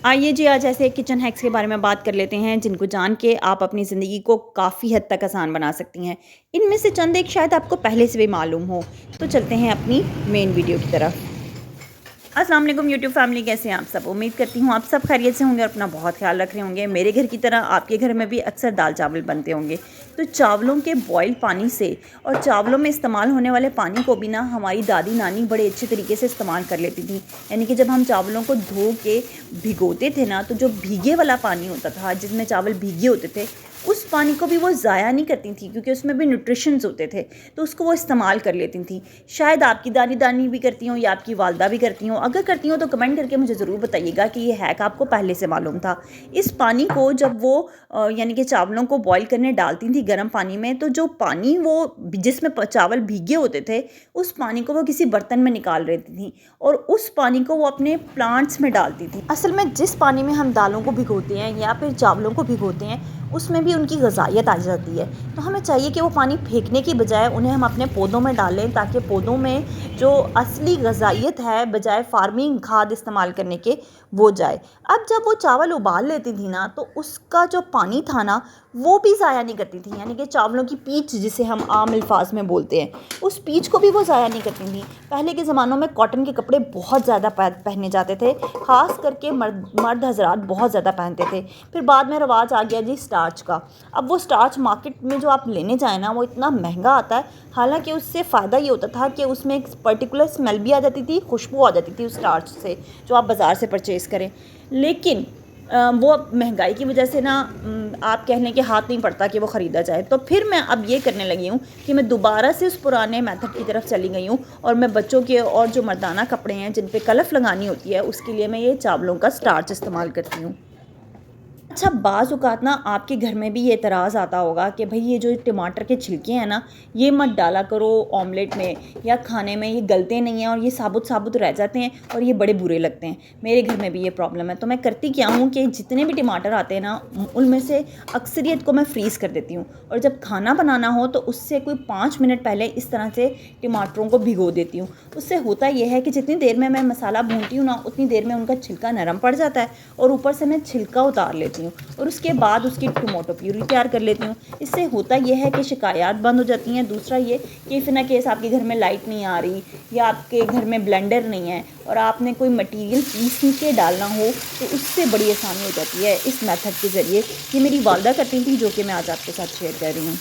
आइए जी, आज ऐसे किचन हैक्स के बारे में बात कर लेते हैं जिनको जान के आप अपनी ज़िंदगी को काफ़ी हद तक आसान बना सकती हैं। इनमें से चंद एक शायद आपको पहले से भी मालूम हो। तो चलते हैं अपनी मेन वीडियो की तरफ। अस्सलाम वालेकुम यूट्यूब फैमिली, कैसे हैं आप सब। उम्मीद करती हूँ आप सब खैरियत से होंगे और अपना बहुत ख्याल रख रहे होंगे। मेरे घर की तरह आपके घर में भी अक्सर दाल चावल बनते होंगे। तो चावलों के बॉयल पानी से और चावलों में इस्तेमाल होने वाले पानी को भी ना हमारी दादी नानी बड़े अच्छे तरीके से इस्तेमाल कर लेती थी। यानी कि जब हम चावलों को धो के भिगोते थे ना, तो जो भीगे वाला पानी होता था जिसमें चावल भीगे होते थे, उस पानी को भी वो ज़ाया नहीं करती थी क्योंकि उसमें भी न्यूट्रिशंस होते थे, तो उसको वो इस्तेमाल कर लेती थी। शायद आपकी दादी दानी भी करती हों या आपकी वालदा भी करती हों। अगर करती हों तो कमेंट करके मुझे ज़रूर बताइएगा कि ये हैक आपको पहले से मालूम था। इस पानी को जब वो यानी कि चावलों को बॉयल करने डालती थी गर्म पानी में, तो जो पानी वो जिसमें चावल भीगे होते थे, उस पानी को वो किसी बर्तन में निकाल लेती थी और उस पानी को वो अपने प्लांट्स में डालती थी। असल में जिस पानी में हम दालों को भिगोते हैं या फिर चावलों को भिगोते हैं, उसमें भी उनकी ग़िज़ाइयत आ जाती है। तो हमें चाहिए कि वो पानी फेंकने की बजाय उन्हें हम अपने पौधों में डालें, ताकि पौधों में जो असली ग़िज़ाइयत है बजाय फार्मिंग खाद इस्तेमाल करने के, वो जाए। अब जब वो चावल उबाल लेती थी ना, तो उसका जो पानी था ना, वो भी ज़ाया नहीं करती थी। यानी कि चावलों की पीच जिसे हम आम अल्फाज में बोलते हैं, उस पीच को भी वो ज़ाया नहीं करती थी। पहले के ज़मानों में कॉटन के कपड़े बहुत ज़्यादा पहने जाते थे, ख़ास करके मर्द हज़रात बहुत ज़्यादा पहनते थे। फिर बाद में रिवाज आ गया जी स्टार्च का। अब वो स्टार्च मार्केट में जो आप लेने जाएँ ना, वो इतना महंगा आता है। हालांकि उससे फ़ायदा ये होता था कि उसमें एक पर्टिकुलर स्मेल भी आ जाती थी, खुशबू आ जाती थी उस स्टार्च से, जो आप बाज़ार से परचेज़ करें। लेकिन वो महंगाई की वजह से ना आप कह लें कि हाथ नहीं पड़ता कि वो ख़रीदा जाए। तो फिर मैं अब ये करने लगी हूँ कि मैं दोबारा से उस पुराने मेथड की तरफ चली गई हूँ और मैं बच्चों के और जो मर्दाना कपड़े हैं जिन पे कलफ लगानी होती है, उसके लिए मैं ये चावलों का स्टार्च इस्तेमाल करती हूँ। अच्छा, बाज़ औक़ात ना आपके घर में भी ये एतराज़ आता होगा कि भई ये जो टमाटर के छिलके हैं ना, ये मत डाला करो ऑमलेट में या खाने में, ये गलते नहीं हैं और ये साबुत-साबुत रह जाते हैं और ये बड़े बुरे लगते हैं। मेरे घर में भी ये प्रॉब्लम है। तो मैं करती क्या हूँ कि जितने भी टमाटर आते हैं ना, उनमें से अक्सरियत को मैं फ्रीज़ कर देती हूँ और जब खाना बनाना हो तो उससे कोई 5 मिनट पहले इस तरह से टमाटरों को भिगो देती हूँ। उससे होता ये है कि जितनी देर में मैं मसाला भूनती हूँ ना, उतनी देर में उनका छिलका नरम पड़ जाता है और ऊपर से मैं छिलका उतार लेती हूँ और उसके बाद उसकी टमाटो प्यूरी तैयार कर लेती हूँ। इससे होता यह है कि शिकायत बंद हो जाती हैं। दूसरा ये कि इफ़ इन केस आपके घर में लाइट नहीं आ रही या आपके घर में ब्लेंडर नहीं है और आपने कोई मटेरियल पीस के डालना हो, तो उससे बड़ी आसानी हो जाती है इस मेथड के ज़रिए। ये मेरी वालदा करती थी, जो कि मैं आज आपके साथ शेयर कर रही हूँ।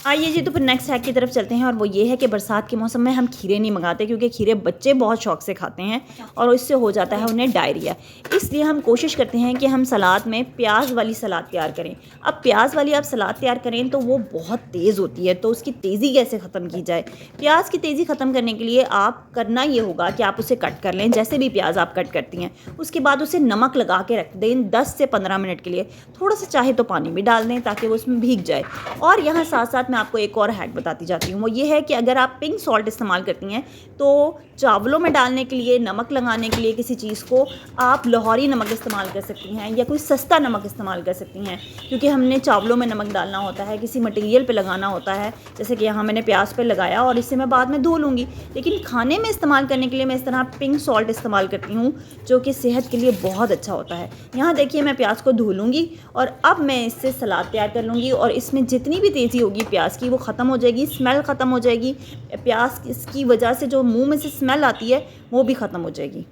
आइए जी, तो फिर नेक्स्ट हैक की तरफ चलते हैं और वो ये है कि बरसात के मौसम में हम खीरे नहीं मंगाते, क्योंकि खीरे बच्चे बहुत शौक से खाते हैं और इससे हो जाता है उन्हें डायरिया। इसलिए हम कोशिश करते हैं कि हम सलाद में प्याज वाली सलाद तैयार करें। अब प्याज वाली आप सलाद तैयार करें तो वो बहुत तेज़ होती है, तो उसकी तेज़ी कैसे ख़त्म की जाए। प्याज की तेज़ी ख़त्म करने के लिए आप करना ये होगा कि आप उसे कट कर लें, जैसे भी प्याज आप कट करती हैं। उसके बाद उसे नमक लगा के रख दें 10 से 15 मिनट के लिए। थोड़ा सा चाहे तो पानी भी डाल दें ताकि वो उसमें भीग जाए। और यहाँ साथ साथ मैं आपको एक और हैक बताती जाती हूँ। वो ये है कि अगर आप पिंक सॉल्ट इस्तेमाल करती हैं, तो चावलों में डालने के लिए, नमक लगाने के लिए किसी चीज़ को आप लाहौरी नमक इस्तेमाल कर सकती हैं या कोई सस्ता नमक इस्तेमाल कर सकती हैं, क्योंकि हमने चावलों में नमक डालना होता है, किसी मटेरियल पे लगाना होता है। जैसे कि यहाँ मैंने प्याज पे लगाया और इसे मैं बाद में धो लूँगी, लेकिन खाने में इस्तेमाल करने के लिए मैं इस तरह पिंक सॉल्ट इस्तेमाल करती हूँ, जो कि सेहत के लिए बहुत अच्छा होता है। यहाँ देखिए, मैं प्याज को धो लूँगी और अब मैं इससे सलाद तैयार कर लूँगी और इसमें जितनी भी तेज़ी होगी प्याज की, वो ख़त्म हो जाएगी, स्मेल ख़त्म हो जाएगी। प्याज इसकी वजह से जो मुंह में से स्मेल आती है वो भी ख़त्म हो जाएगी।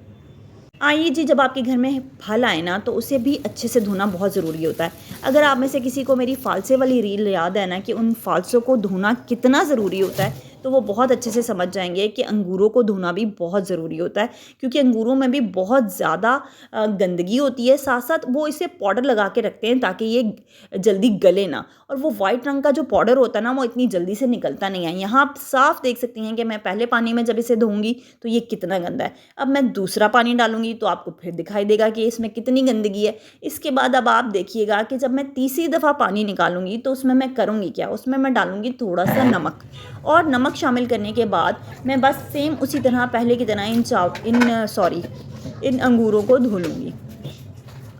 आइए जी, जब आपके घर में फल आए ना, तो उसे भी अच्छे से धोना बहुत ज़रूरी होता है। अगर आप में से किसी को मेरी फ़ालसे वाली रील याद है ना, कि उन फ़ालसों को धोना कितना ज़रूरी होता है, तो वो बहुत अच्छे से समझ जाएंगे कि अंगूरों को धोना भी बहुत ज़रूरी होता है, क्योंकि अंगूरों में भी बहुत ज़्यादा गंदगी होती है। साथ साथ वो इसे पाउडर लगा के रखते हैं ताकि ये जल्दी गले ना, और वो वाइट रंग का जो पाउडर होता है ना, वो इतनी जल्दी से निकलता नहीं है। यहाँ आप साफ देख सकती हैं कि मैं पहले पानी में जब इसे धोऊंगी तो ये कितना गंदा है। अब मैं दूसरा पानी डालूंगी तो आपको फिर दिखाई देगा कि इसमें कितनी गंदगी है। इसके बाद अब आप देखिएगा कि जब मैं तीसरी दफ़ा पानी निकालूंगी तो उसमें मैं करूँगी क्या, उसमें मैं डालूंगी थोड़ा सा नमक, और नमक शामिल करने के बाद मैं बस सेम उसी तरह पहले की तरह इन अंगूरों को धो लूँगी।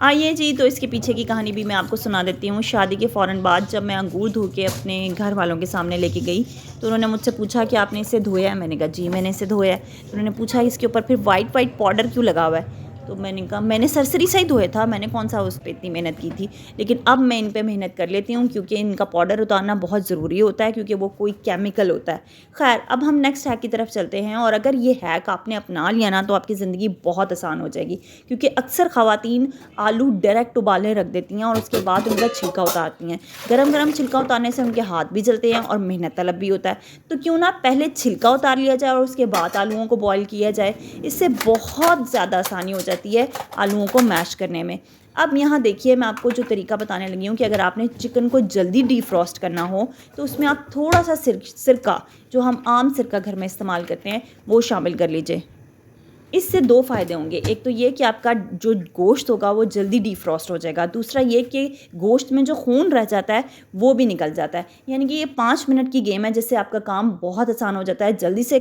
आइए जी, तो इसके पीछे की कहानी भी मैं आपको सुना देती हूँ। शादी के फ़ौरन बाद जब मैं अंगूर धो के अपने घर वालों के सामने लेके गई, तो उन्होंने मुझसे पूछा कि आपने इसे धोया है। मैंने कहा जी मैंने इसे धोया है। तो उन्होंने पूछा इसके ऊपर फिर वाइट पाउडर क्यों लगा हुआ है। तो मैंने कहा मैंने सरसरी सा ही धोया था, मैंने कौन सा उस पर इतनी मेहनत की थी, लेकिन अब मैं इन पर मेहनत कर लेती हूँ क्योंकि इनका पाउडर उतारना बहुत ज़रूरी होता है क्योंकि वो कोई केमिकल होता है। खैर, अब हम नेक्स्ट हैक की तरफ चलते हैं, और अगर ये हैक आपने अपना लिया ना तो आपकी ज़िंदगी बहुत आसान हो जाएगी, क्योंकि अक्सर ख़वातीन आलू डायरेक्ट उबालने रख देती हैं और उसके बाद उनका छिलका उतारती हैं। गरम गरम छिलका उतारने से उनके हाथ भी जलते हैं और मेहनत तलब भी होता है। तो क्यों ना पहले छिलका उतार लिया जाए और उसके बाद आलूओं को बॉईल किया जाए, इससे बहुत ज़्यादा आसानी हो जाती है आलूओं को मैश करने में। अब यहाँ देखिए, मैं आपको जो तरीका बताने लगी हूँ कि अगर आपने चिकन को जल्दी डीफ्रॉस्ट करना हो तो उसमें आप थोड़ा सा सिरका, जो हम आम सिरका घर में इस्तेमाल करते हैं, वो शामिल कर लीजिए। इससे 2 फ़ायदे होंगे। एक तो ये कि आपका जो गोश्त होगा वो जल्दी डीफ्रॉस्ट हो जाएगा। दूसरा ये कि गोश्त में जो खून रह जाता है वो भी निकल जाता है। यानी कि ये 5 मिनट की गेम है जिससे आपका काम बहुत आसान हो जाता है। जल्दी से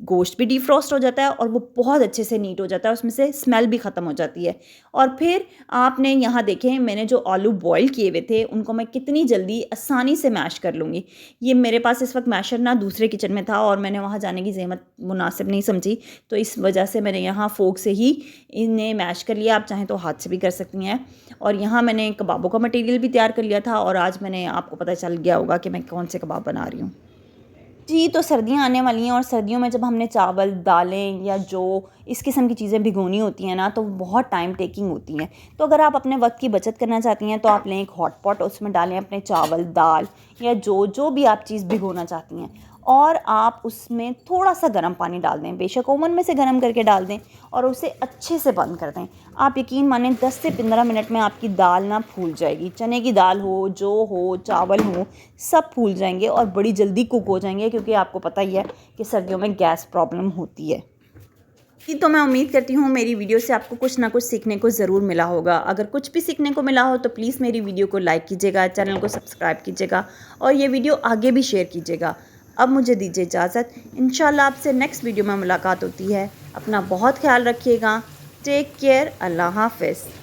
गोश्त भी डीफ्रॉस्ट हो जाता है और वो बहुत अच्छे से नीट हो जाता है, उसमें से स्मेल भी ख़त्म हो जाती है। और फिर आपने यहाँ देखें, मैंने जो आलू बॉयल किए हुए थे उनको मैं कितनी जल्दी आसानी से मैश कर लूँगी। ये मेरे पास इस वक्त मैशर ना दूसरे किचन में था और मैंने वहाँ जाने की ज़हमत मुनासिब नहीं समझी, तो इस वजह से मैंने यहाँ फोक से ही इन्हें मैश कर लिया। आप चाहें तो हाथ से भी कर सकती हैं। और यहाँ मैंने कबाबों का मटेरियल भी तैयार कर लिया था और आज मैंने, आपको पता चल गया होगा कि मैं कौन से कबाब बना रही हूँ। जी, तो सर्दियाँ आने वाली हैं और सर्दियों में जब हमने चावल, दालें या जो इस किस्म की चीज़ें भिगोनी होती हैं ना, तो बहुत टाइम टेकिंग होती हैं। तो अगर आप अपने वक्त की बचत करना चाहती हैं तो आप लें एक हॉट पॉट, उसमें डालें अपने चावल, दाल या जो भी आप चीज़ भिगोना चाहती हैं, और आप उसमें थोड़ा सा गर्म पानी डाल दें। बेशक ओवन में से गर्म करके डाल दें और उसे अच्छे से बंद कर दें। आप यकीन मानें 10 से 15 मिनट में आपकी दाल ना फूल जाएगी। चने की दाल हो, जो हो, चावल हो, सब फूल जाएंगे और बड़ी जल्दी कुक हो जाएंगे, क्योंकि आपको पता ही है कि सर्दियों में गैस प्रॉब्लम होती है। तो मैं उम्मीद करती हूँ मेरी वीडियो से आपको कुछ ना कुछ सीखने को ज़रूर मिला होगा। अगर कुछ भी सीखने को मिला हो तो प्लीज़ मेरी वीडियो को लाइक कीजिएगा, चैनल को सब्सक्राइब कीजिएगा और ये वीडियो आगे भी शेयर कीजिएगा। अब मुझे दीजिए इजाज़त। इंशाल्लाह आपसे नेक्स्ट वीडियो में मुलाकात होती है। अपना बहुत ख्याल रखिएगा। Take care. अल्लाह हाफ़िज़।